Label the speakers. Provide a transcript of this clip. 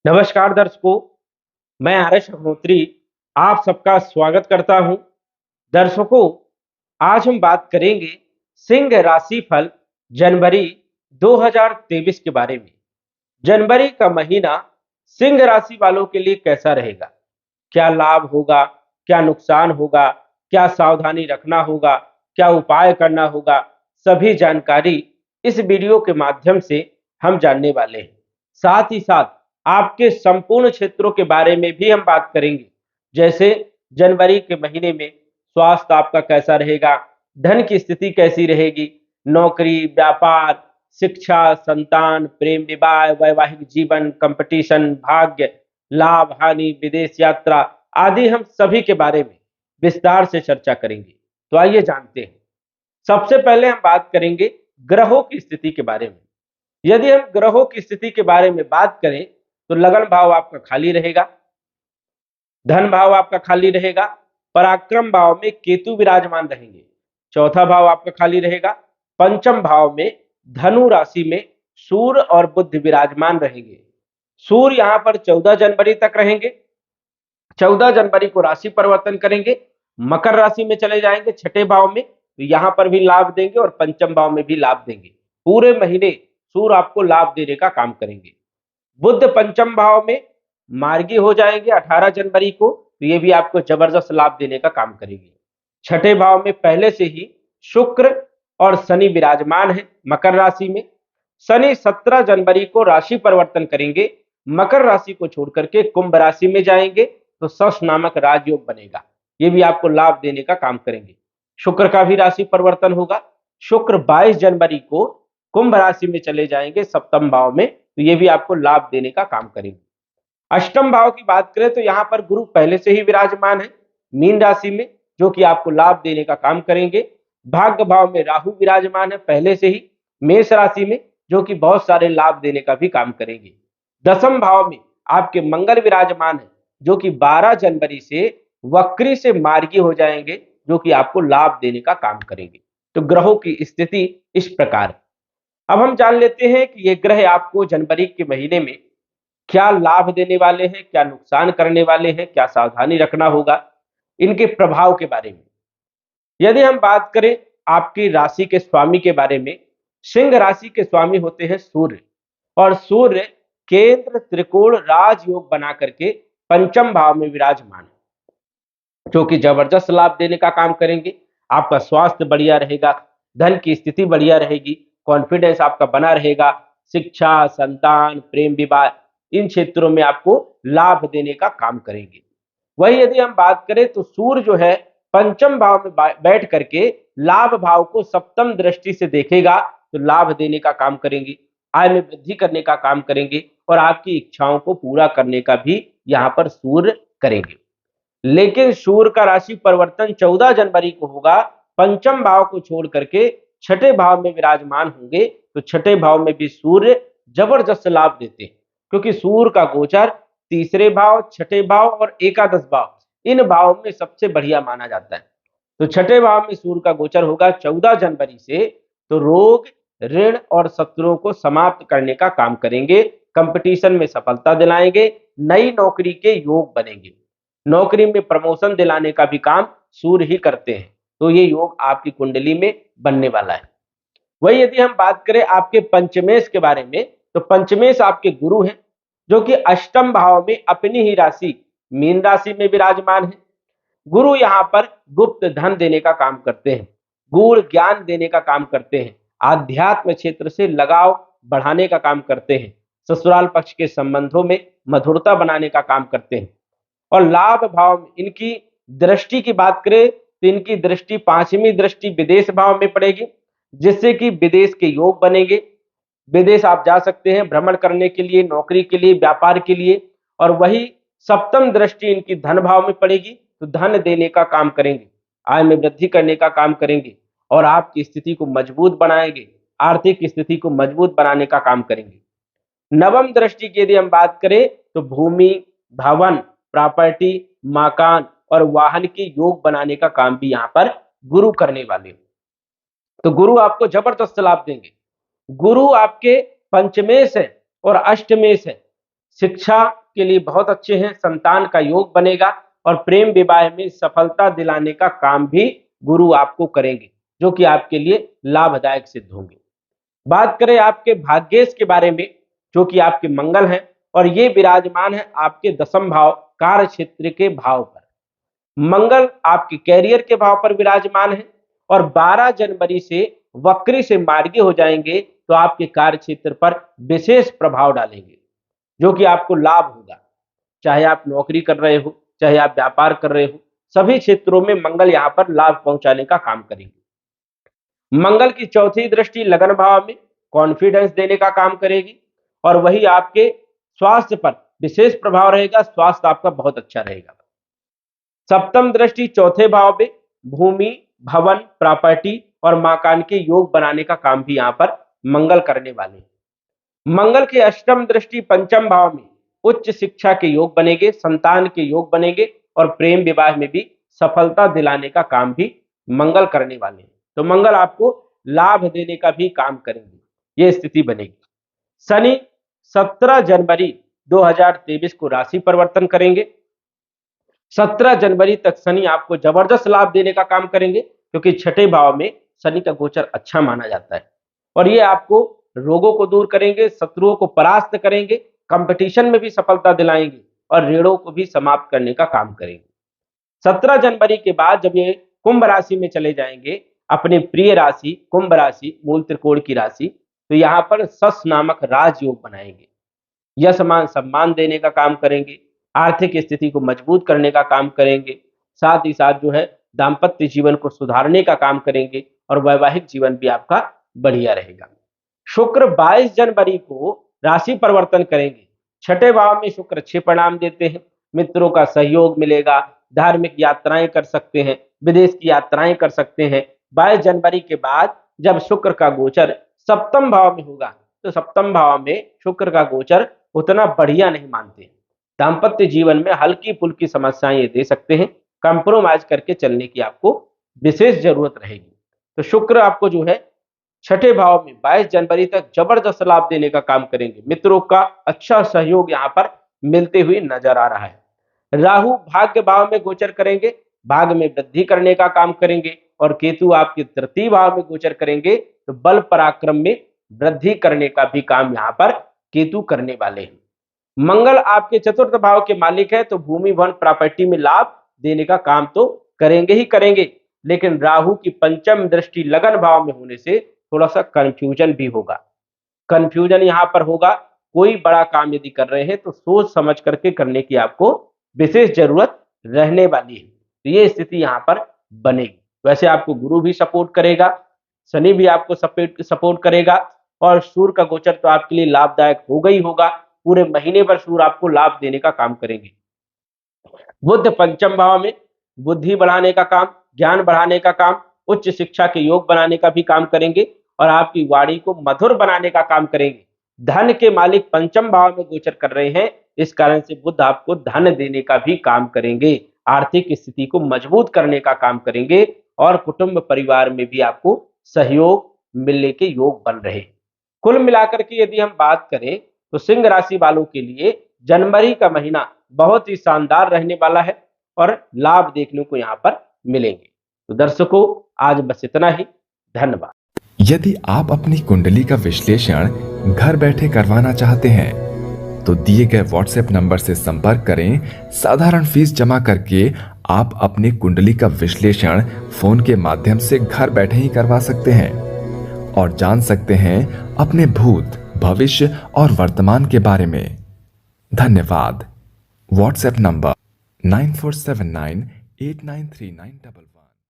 Speaker 1: नमस्कार दर्शकों, मैं आरएस अग्निहोत्री आप सबका स्वागत करता हूं। दर्शकों, आज हम बात करेंगे सिंह राशि फल जनवरी 2023 के बारे में। जनवरी का महीना सिंह राशि वालों के लिए कैसा रहेगा? क्या लाभ होगा, क्या नुकसान होगा, क्या सावधानी रखना होगा, क्या उपाय करना होगा, सभी जानकारी इस वीडियो के माध्यम से हम जानने वाले हैं। साथ ही साथ आपके संपूर्ण क्षेत्रों के बारे में भी हम बात करेंगे, जैसे जनवरी के महीने में स्वास्थ्य आपका कैसा रहेगा, धन की स्थिति कैसी रहेगी, नौकरी, व्यापार, शिक्षा, संतान, प्रेम विवाह, वैवाहिक जीवन, कंपटीशन, भाग्य, लाभ, हानि, विदेश यात्रा आदि हम सभी के बारे में विस्तार से चर्चा करेंगे। तो आइए जानते हैं। सबसे पहले हम बात करेंगे ग्रहों की स्थिति के बारे में। यदि हम ग्रहों की स्थिति के बारे में बात करें तो लगन भाव आपका खाली रहेगा, धन भाव आपका खाली रहेगा, पराक्रम भाव में केतु विराजमान रहेंगे, चौथा भाव आपका खाली रहेगा, पंचम भाव में धनु राशि में सूर्य और बुध विराजमान रहेंगे। सूर्य यहाँ पर 14 जनवरी तक रहेंगे। 14 जनवरी को राशि परिवर्तन करेंगे, मकर राशि में चले जाएंगे छठे भाव में, तो यहाँ पर भी लाभ देंगे और पंचम भाव में भी लाभ देंगे। पूरे महीने सूर्य आपको लाभ देने का काम करेंगे। बुध पंचम भाव में मार्गी हो जाएंगे 18 जनवरी को, तो ये भी आपको जबरदस्त लाभ देने का काम करेंगे। छठे भाव में पहले से ही शुक्र और शनि विराजमान है मकर राशि में। शनि 17 जनवरी को राशि परिवर्तन करेंगे, मकर राशि को छोड़ करके कुंभ राशि में जाएंगे, तो सस नामक राजयोग बनेगा। ये भी आपको लाभ देने का काम करेंगे। शुक्र का भी राशि परिवर्तन होगा। शुक्र 22 जनवरी को कुंभ राशि में चले जाएंगे सप्तम भाव में, तो ये भी आपको लाभ देने का काम करेंगे। अष्टम भाव की बात करें तो यहाँ पर गुरु पहले से ही विराजमान है मीन राशि में, जो कि आपको लाभ देने का काम करेंगे। भाग्य भाव में राहु विराजमान है पहले से ही मेष राशि में, जो कि बहुत सारे लाभ देने का भी काम करेंगे। दसम भाव में आपके मंगल विराजमान है, जो कि 12 जनवरी से वक्री से मार्गी हो जाएंगे, जो कि आपको लाभ देने का काम करेंगे। तो ग्रहों की स्थिति इस प्रकार है। अब हम जान लेते हैं कि ये ग्रह आपको जनवरी के महीने में क्या लाभ देने वाले हैं, क्या नुकसान करने वाले हैं, क्या सावधानी रखना होगा, इनके प्रभाव के बारे में। यदि हम बात करें आपकी राशि के स्वामी के बारे में, सिंह राशि के स्वामी होते हैं सूर्य, और सूर्य केंद्र त्रिकोण राजयोग बना करके पंचम भाव में विराजमान है, जो कि जबरदस्त लाभ देने का काम करेंगे। आपका स्वास्थ्य बढ़िया रहेगा, धन की स्थिति बढ़िया रहेगी, कॉन्फिडेंस आपका बना रहेगा, शिक्षा, संतान, प्रेम विवाह इन क्षेत्रों में आपको लाभ देने का काम करेंगे। वही यदि हम बात करें तो सूर्य जो है पंचम भाव में बैठ करके लाभ भाव को सप्तम दृष्टि से देखेगा, तो लाभ देने का काम करेंगे, आय में वृद्धि करने का काम करेंगे और आपकी इच्छाओं को पूरा करने का भी यहाँ पर सूर्य करेंगे। लेकिन सूर्य का राशि परिवर्तन 14 जनवरी को होगा, पंचम भाव को छोड़ करके छठे भाव में विराजमान होंगे, तो छठे भाव में भी सूर्य जबरदस्त लाभ देते हैं, क्योंकि सूर्य का गोचर तीसरे भाव, छठे भाव और एकादश भाव इन भावों में सबसे बढ़िया माना जाता है। तो छठे भाव में सूर्य का गोचर होगा 14 जनवरी से, तो रोग, ऋण और शत्रुओं को समाप्त करने का काम करेंगे, कंपटीशन में सफलता दिलाएंगे, नई नौकरी के योग बनेंगे, नौकरी में प्रमोशन दिलाने का भी काम सूर्य ही करते हैं, तो ये योग आपकी कुंडली में बनने वाला है। वही यदि हम बात करें आपके पंचमेश के बारे में, तो पंचमेश आपके गुरु हैं, जो कि अष्टम भाव में अपनी ही राशि मीन राशि में विराजमान है। गुरु यहाँ पर गुप्त धन देने का काम करते हैं, गूढ़ ज्ञान देने का काम करते हैं, आध्यात्म क्षेत्र से लगाव बढ़ाने का काम करते हैं, ससुराल पक्ष के संबंधों में मधुरता बनाने का काम करते हैं। और लाभ भाव में इनकी दृष्टि की बात करें तो इनकी दृष्टि पांचवी दृष्टि विदेश भाव में पड़ेगी, जिससे कि विदेश के योग बनेंगे। विदेश आप जा सकते हैं भ्रमण करने के लिए, नौकरी के लिए, व्यापार के लिए। और वही सप्तम दृष्टि इनकी धन भाव में पड़ेगी, तो धन देने का काम करेंगे, आय में वृद्धि करने का काम करेंगे और आपकी स्थिति को मजबूत बनाएंगे, आर्थिक स्थिति को मजबूत बनाने का काम करेंगे। नवम दृष्टि की यदि हम बात करें तो भूमि, भवन, प्रॉपर्टी, मकान और वाहन के योग बनाने का काम भी यहाँ पर गुरु करने वाले हैं। तो गुरु आपको जबरदस्त लाभ देंगे। गुरु आपके पंचमेश है और अष्टमेश है, शिक्षा के लिए बहुत अच्छे हैं, संतान का योग बनेगा और प्रेम विवाह में सफलता दिलाने का काम भी गुरु आपको करेंगे, जो कि आपके लिए लाभदायक सिद्ध होंगे। बात करें आपके भाग्येश के बारे में, जो कि आपके मंगल हैं और ये विराजमान है आपके दशम भाव कार्य क्षेत्र के भाव पर। मंगल आपके कैरियर के भाव पर विराजमान है और 12 जनवरी से वक्री से मार्गी हो जाएंगे, तो आपके कार्य क्षेत्र पर विशेष प्रभाव डालेंगे, जो कि आपको लाभ होगा। चाहे आप नौकरी कर रहे हो, चाहे आप व्यापार कर रहे हो, सभी क्षेत्रों में मंगल यहाँ पर लाभ पहुंचाने का काम करेंगे। मंगल की चौथी दृष्टि लगन भाव में कॉन्फिडेंस देने का काम करेगी और वही आपके स्वास्थ्य पर विशेष प्रभाव रहेगा, स्वास्थ्य आपका बहुत अच्छा रहेगा। सप्तम दृष्टि चौथे भाव में भूमि, भवन, प्रॉपर्टी और मकान के योग बनाने का काम भी यहाँ पर मंगल करने वाले हैं। मंगल की अष्टम दृष्टि पंचम भाव में उच्च शिक्षा के योग बनेंगे, संतान के योग बनेंगे और प्रेम विवाह में भी सफलता दिलाने का काम भी मंगल करने वाले हैं। तो मंगल आपको लाभ देने का भी काम करेंगे, ये स्थिति बनेगी। शनि 17 जनवरी 2023 को राशि परिवर्तन करेंगे। 17 जनवरी तक शनि आपको जबरदस्त लाभ देने का काम करेंगे, क्योंकि छठे भाव में शनि का गोचर अच्छा माना जाता है और ये आपको रोगों को दूर करेंगे, शत्रुओं को परास्त करेंगे, कंपटीशन में भी सफलता दिलाएंगे और ऋणों को भी समाप्त करने का काम करेंगे। 17 जनवरी के बाद जब ये कुंभ राशि में चले जाएंगे, अपने प्रिय राशि कुंभ राशि, मूल त्रिकोण की राशि, तो यहाँ पर सस नामक राजयोग बनाएंगे, यश मान सम्मान देने का काम करेंगे, आर्थिक स्थिति को मजबूत करने का काम करेंगे, साथ ही साथ जो है दाम्पत्य जीवन को सुधारने का काम करेंगे और वैवाहिक जीवन भी आपका बढ़िया रहेगा। शुक्र 22 जनवरी को राशि परिवर्तन करेंगे। छठे भाव में शुक्र अच्छे परिणाम देते हैं, मित्रों का सहयोग मिलेगा, धार्मिक यात्राएं कर सकते हैं, विदेश की यात्राएं कर सकते हैं। 22 जनवरी के बाद जब शुक्र का गोचर सप्तम भाव में होगा, तो सप्तम भाव में शुक्र का गोचर उतना बढ़िया नहीं मानते, दाम्पत्य जीवन में हल्की फुल्की समस्याएं ये दे सकते हैं, कंप्रोमाइज करके चलने की आपको विशेष जरूरत रहेगी। तो शुक्र आपको जो है छठे भाव में 22 जनवरी तक जबरदस्त लाभ देने का काम करेंगे, मित्रों का अच्छा सहयोग यहाँ पर मिलते हुए नजर आ रहा है। राहु भाग्य भाव में गोचर करेंगे, भाग्य में वृद्धि करने का काम करेंगे और केतु आपके तृतीय भाव में गोचर करेंगे, तो बल पराक्रम में वृद्धि करने का भी काम यहाँ पर केतु करने वाले हैं। मंगल आपके चतुर्थ भाव के मालिक है, तो भूमि भवन प्रॉपर्टी में लाभ देने का काम तो करेंगे ही करेंगे, लेकिन राहु की पंचम दृष्टि लगन भाव में होने से थोड़ा सा कंफ्यूजन भी होगा। कंफ्यूजन यहाँ पर होगा, कोई बड़ा काम यदि कर रहे हैं तो सोच समझ करके करने की आपको विशेष जरूरत रहने वाली है, तो ये स्थिति यहाँ पर बनेगी। वैसे आपको गुरु भी सपोर्ट करेगा, शनि भी आपको सपोर्ट करेगा और सूर्य का गोचर तो आपके लिए लाभदायक होगा ही होगा, पूरे महीने भर सूर्य आपको लाभ देने का काम करेंगे। बुध पंचम भाव में बुद्धि बढ़ाने का काम, ज्ञान बढ़ाने का काम, उच्च शिक्षा के योग बनाने का भी काम करेंगे और आपकी वाणी को मधुर बनाने का काम करेंगे। धन के मालिक पंचम भाव में गोचर कर रहे हैं, इस कारण से बुध आपको धन देने का भी काम करेंगे, आर्थिक स्थिति को मजबूत करने का काम करेंगे और कुटुंब परिवार में भी आपको सहयोग मिलने के योग बन रहे। कुल मिलाकर के यदि हम बात करें तो सिंह राशि वालों के लिए जनवरी का महीना बहुत ही शानदार रहने वाला है और लाभ देखने को यहाँ पर मिलेंगे। तो दर्शकों, आज बस इतना ही, धन्यवाद।
Speaker 2: यदि आप अपनी कुंडली का विश्लेषण घर बैठे करवाना चाहते हैं तो दिए गए व्हाट्सएप नंबर से संपर्क करें। साधारण फीस जमा करके आप अपनी कुंडली का विश्लेषण फोन के माध्यम से घर बैठे ही करवा सकते हैं और जान सकते हैं अपने भूत, भविष्य और वर्तमान के बारे में। धन्यवाद। WhatsApp number 9479893955।